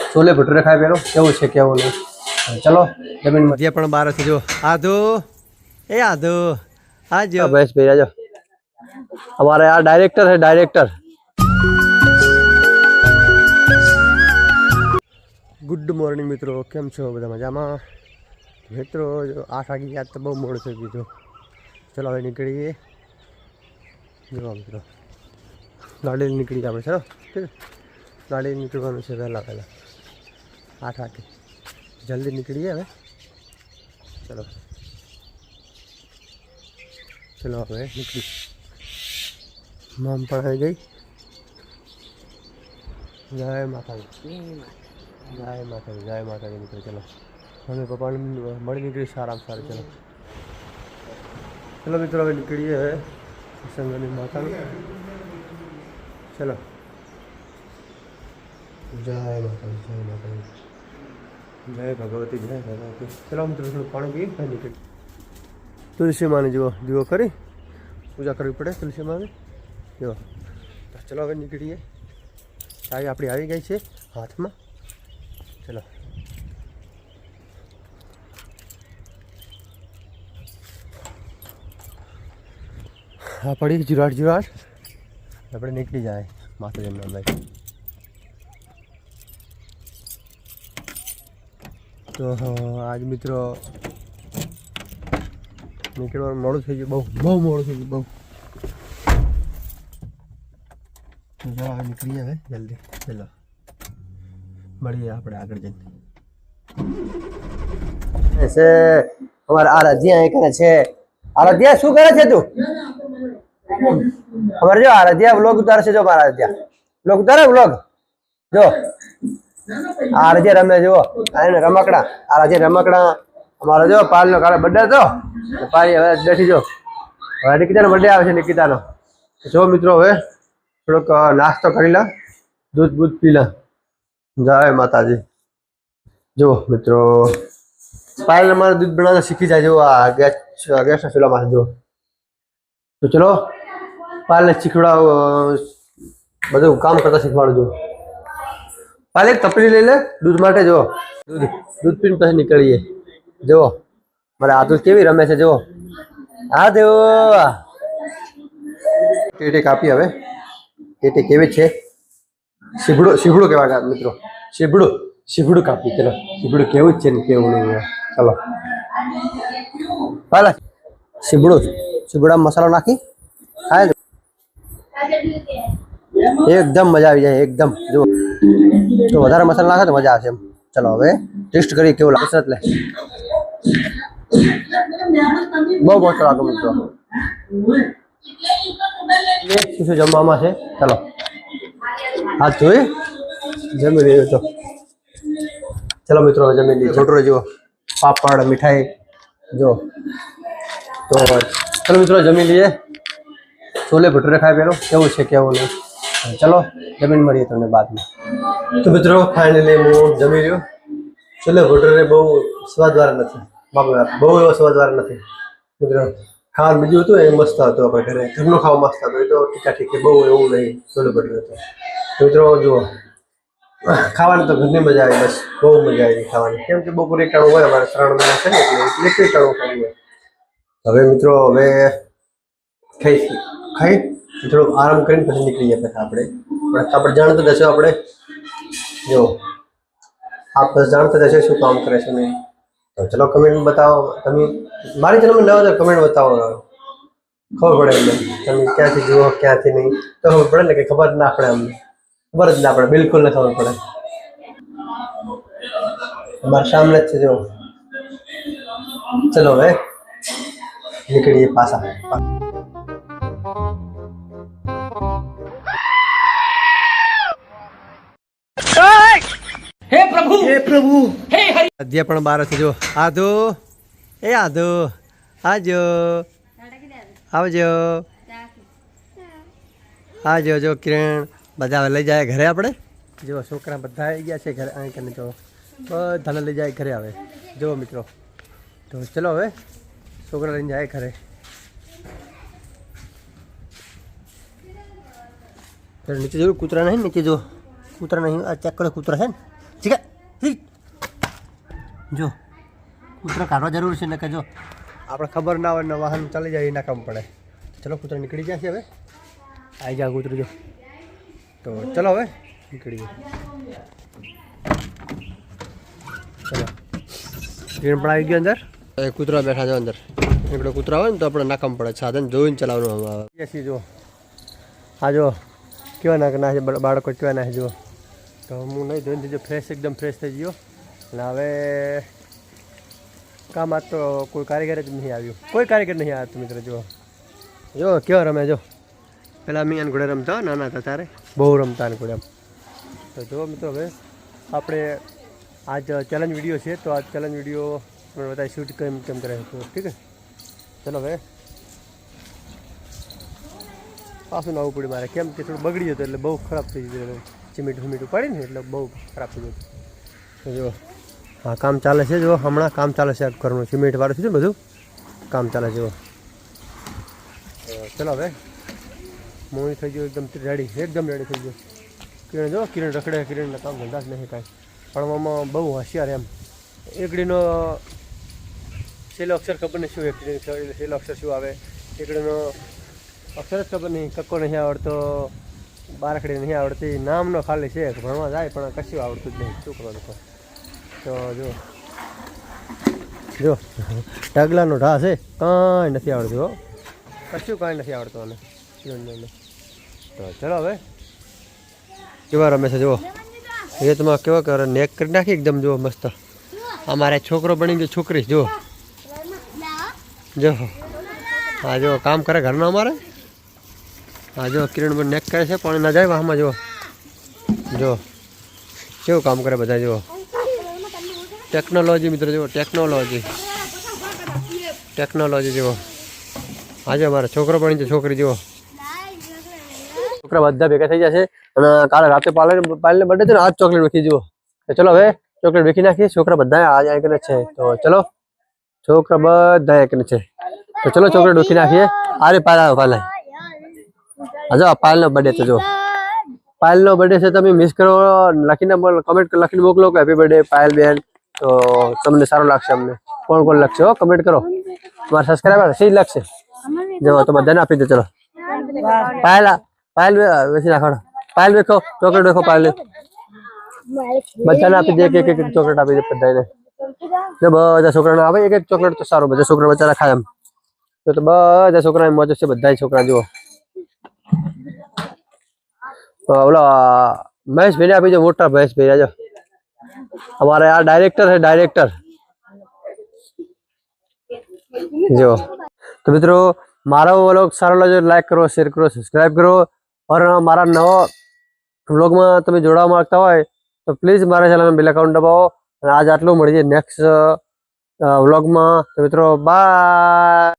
छोले भटूरे खाए पेलो केवुं छे केवुं नहीं। चलो जमीन में जे पण बार छे जो आधो ए आधो आ जो बस भैया जो हमारे यहाँ डायरेक्टर है डायरेक्टर। गुड मॉर्निंग मित्रों, केम छो बधा मजामां? मित्रों जो 8 वागी गया तो बहुत मोड़ थई गयुं। चलो हवे निकळीए। जो मित्रों गाड़ी निकली આપણે चलो ठीक है। गाड़ी निकलવાનું છે વહેલા 8 વાગે जल्दी निकलिए हमें। चलो चलो हमें निकली मम पर आई गई। जय माता दी जय माता दी जय माता दी। निकले चलो हमें पप्पा मड़ी निकली सारा सारे। चलो चलो मित्रों हमें निकलिए है संगनी माता। चलो जय माता दी जय माता दी जय भगवती जय भगवती। चलो हम थोड़ा पानी पी फिर निकल। तुलसी माँ ने जो दीवो करी पूजा करवी पड़े तुलसी माँ ने जो। चलो हमें निकलिए। चाय अपनी आई गई है हाथ में। चलो हाँ पड़ी जुराट जुराट अपने निकली जाए माता जी नाम भाई। तो आज मित्रों निकलवा मोड़ू थी गયું बहु मोड़ू थी गયું बहु। तो निकलिए હવે जल्दी। चलो મળીએ આપણે આગળ જઈને। ऐसे हमारा आराध्या અહીં કરે છે। आराध्या શું કરે છે તું? हमारे जो आराध्या व्लॉग उतारे છે। जो आराध्या व्लॉग उतारे व्लॉग जो आराध्या रमे जो आने रमकड़ा आराध्या रमकड़ा। हमारा जो पाल नो काले बर्थडे तो पाली હવે બેઠી જો હવે નિકિતાનો બर्थडे આવે છે નિકિતાનો। જો મિત્રો હવે થોડોક નાસ્તો કરી લા दूध दूध पी ला। जय माता जी। जो मित्रों पायल हमारे दूध बनाना सीखी जाए जो गैस चूल्हा में जो। तो चलो पायल ने सीखड़ा बधु काम करता सीखवाड़ जो। पायल एक तपली ले ले दूध माटे जो दूध दूध पीने पे निकलिए। जो मारे आ दूध केवी रमे छे जो आ देव टेटे कापी हवे टेटे केवी छे સીભડું સીભડું કહેવાય મિત્રો સીભડું સીભડું કાપી। ચલો સીભડું કેવું જ છે ને કેવું નહીં। ચલો હાલા સીભડું સીભડા મસાલો નાખી ખાય એકદમ મજા આવી જાય એકદમ। જો તો વધારે મસાલો નાખે તો મજા આવશે એમ। ચલો હવે ટેસ્ટ કરી કેવું લાગે એટલે બહુ મસ્ત લાગે મિત્રો। શું શું જમવામાં છે ચલો हाथ धोए जमी लीजिए। तो चलो मित्रों जमी लीजिए। भटूरे जो पापड़ मिठाई जो। तो चलो मित्रों जमी लिए छोले भटूरे खाए पेलो केवुं छे केवुं नहीं। चलो जमीन મળીએ તમને बाद में। तो मित्रों फाइनली હું જમી રહ્યો। छोले भटूरे बहु स्वादवार નથી બાપ બહુ એવો स्वादवार નથી મિત્રો। ખાવાનું બીજું હતું એ મસ્ત હતું આપણે ઘરે ઘરનું ખાવા મસ્ત હતું। એ તો ટીકા ઠીક બહુ એવું નહીં छोले भटूरे તો। मित्रों जो खावानी तो घनी मजा आई बस बहुत मजा आई खावानी केम के बपोर एक टाणुं होय अमारे 3 महीना छे ने એટલે એક टाणुं खावुं होय। હવે મિત્રો હવે ખાઈ થોડો આરામ કરીને પછી નીકળી જાય પછી આપણે જાણતા જશો આપણે જો આપ જાણતા જશો શું કામ કરે છે નહીં। તો ચલો કમેન્ટ बताओ તમે મારી ચેનલ માં નવા છો કમેન્ટ बताओ ખબર પડે અમને તમે ક્યાંથી જુઓ ક્યાંથી નહીં તો ખબર પડે ને કે ખબર ના પડે અમને खबर ज ना पड़े बिल्कुल नहीं खबर पड़े। हमारे सामने से जो चलो वे निकलिए पासा। हे प्रभु हे प्रभु हे हरि अध्या पण बार से जो आधो ए आधो आजो आवजो आजो जो किरण બધા લઈ જાય ઘરે આપણે જો છોકરા બધા આવી ગયા છે ઘરે અહીં કરીને જો બધાને લઈ જાય ઘરે આવે જો મિત્રો। તો ચલો હવે છોકરા લઈને જાય ઘરે। फिर नीचे जरूर कूतरा नहीं नीचे जो कूतरा नहीं चेक करो कूतरा है ठीक है। જો કૂતરા કાઢવા જરૂર છે ને કે જો આપણે ખબર ના હોય ને વાહન ચાલી જાય એના કામ પડે. ચલો કૂતરા નીકળી જાય છે હવે. આવી જાય કૂતરું જો. તો ચલો હવે નીકળીએ. ચલો ટ્રેન પણ આવી ગયો અંદર. કૂતરા બેઠા છે અંદર. આપણે કૂતરા હોય ને તો આપણે નાકામ પડે. સાધન જોઈને ચલાવવાનું આવે. જો આ જો કેવા ના છે બાળકો કેવા ના છે જુઓ. તો હું નહીં ધોઈને દીધું ફ્રેશ એકદમ ફ્રેશ થઈ ગયો. અને હવે કામ આજ તો કોઈ કારીગર જ નહીં આવ્યું. કોઈ કારીગર નહીં આવ્યું મિત્રો. જુઓ જો કેવા રમે જો. પેલા અમે એને ઘોડે રમતા નાના હતા ત્યારે બહુ રમતા એને ઘોડે. તો જો મિત્રો હવે આપણે આજ ચેલેન્જ વિડીયો છે. તો આ ચેલેન્જ વિડીયો આપણે બધા શૂટ કેમ કરે તો ઠીક છે. ચલો હવે પાછું નવું પડ્યું મારે કેમ કે થોડું બગડી જતું એટલે બહુ ખરાબ થઈ ગયું. મીઠું પડી ને એટલે બહુ ખરાબ થઈ ગયું. જો હા કામ ચાલે છે. જો હમણાં કામ ચાલે છે ઘરનું સિમેન્ટ વાળું છે ને બધું કામ ચાલે છે. ચલો હવે મૂવી થઈ ગયું એકદમ રેડી થઈ ગયું. કિરણ જો કિરણ રખડે. કિરણના કામ ધંધા જ નહીં કાંઈ પણ આમાં બહુ હોશિયાર એમ. એકડીનો છેલ્લો અક્ષર ખબર નહીં શું છેલ્લો અક્ષર શું આવે. એકડીનો અક્ષર જ ખબર નહીં. કક્કો નહીં આવડતો, બારખડી નહીં આવડતી. નામનો ખાલી છે ભણવા જાય પણ કશું આવડતું જ નહીં છોકરો લોકો. તો જો ઢગલાનો ઢા છે કાંઈ નથી આવડતું હો. કશું કાંઈ નથી આવડતું અને તો ચલો હવે કેવા રમે છે જુઓ. એ તો કેવા કરે નેક કરી નાખી એકદમ જુઓ મસ્ત. અમારે છોકરો બની ગયો છોકરી જુઓ. જો હા જો કામ કરે ઘરનો અમારે. હા જો કિરણ નેક કરે છે પાણી ના જાય વાહમાં. જો કેવું કામ કરે બધા જુઓ. ટેકનોલોજી મિત્રો જુઓ ટેકનોલોજી જુઓ. આજે અમારે છોકરો બની છે છોકરી જુઓ. છોકરા બધા ભેગા થઈ જશે અને કાલે રાતે પાલને બર્થડે છે ને આજ ચોકલેટ વેચી જુઓ. ચલો હવે ચોકલેટ વેચી નાખીએ. છોકરા બધા આજ આઈકને છે. તો ચલો છોકરા બધા આઈકને છે. તો ચલો ચોકલેટ વેચી નાખીએ. અરે પાલ હજો પાયલનો બર્થડે તો જો પાયલનો બર્થડે છે. તમે મિસ કરો લખીને કમેન્ટ લખીને મોકલો કે હેપી બર્થડે પાયલ બેન. તો તમને સારું લાગશે. અમને કોણ લાગશે હો કમેન્ટ કરો. તમારા સબસ્ક્રાઈબર સહી લાગશે જો તો બધાને આપી દો. ચલો પાયલ વેચી નાખો. પાયલ વેખો ચોકલેટ વેખો. પાયલ બધાને આપી દે એક ચોકલેટ આપી દે બધાને. બધા છોકરાને આવે એક ચોકલેટ તો સારું. બધા છોકરા બચારા ખાય એમ. તો બધા છોકરા મોજ છે. બધા છોકરા જુઓ. ઓલા મહેશભાઈને આપી દો. મોટા મહેશભાઈ આજો. हमारे यहाँ डायरेक्टर है डायरेक्टर जो. तो मित्रों मारा व्लॉग सारा लगे लाइक करो शेर करो सब्सक्राइब करो. और मारा नवा व्लॉग में તમે જોડાવા માંગતા હોય તો પ્લીઝ મારા ચેનલ બેલ આઇકન દબાવો. અને આજ આટલું મળીએ નેક્સ્ટ વ્લોગમાં. તો મિત્રો બાય.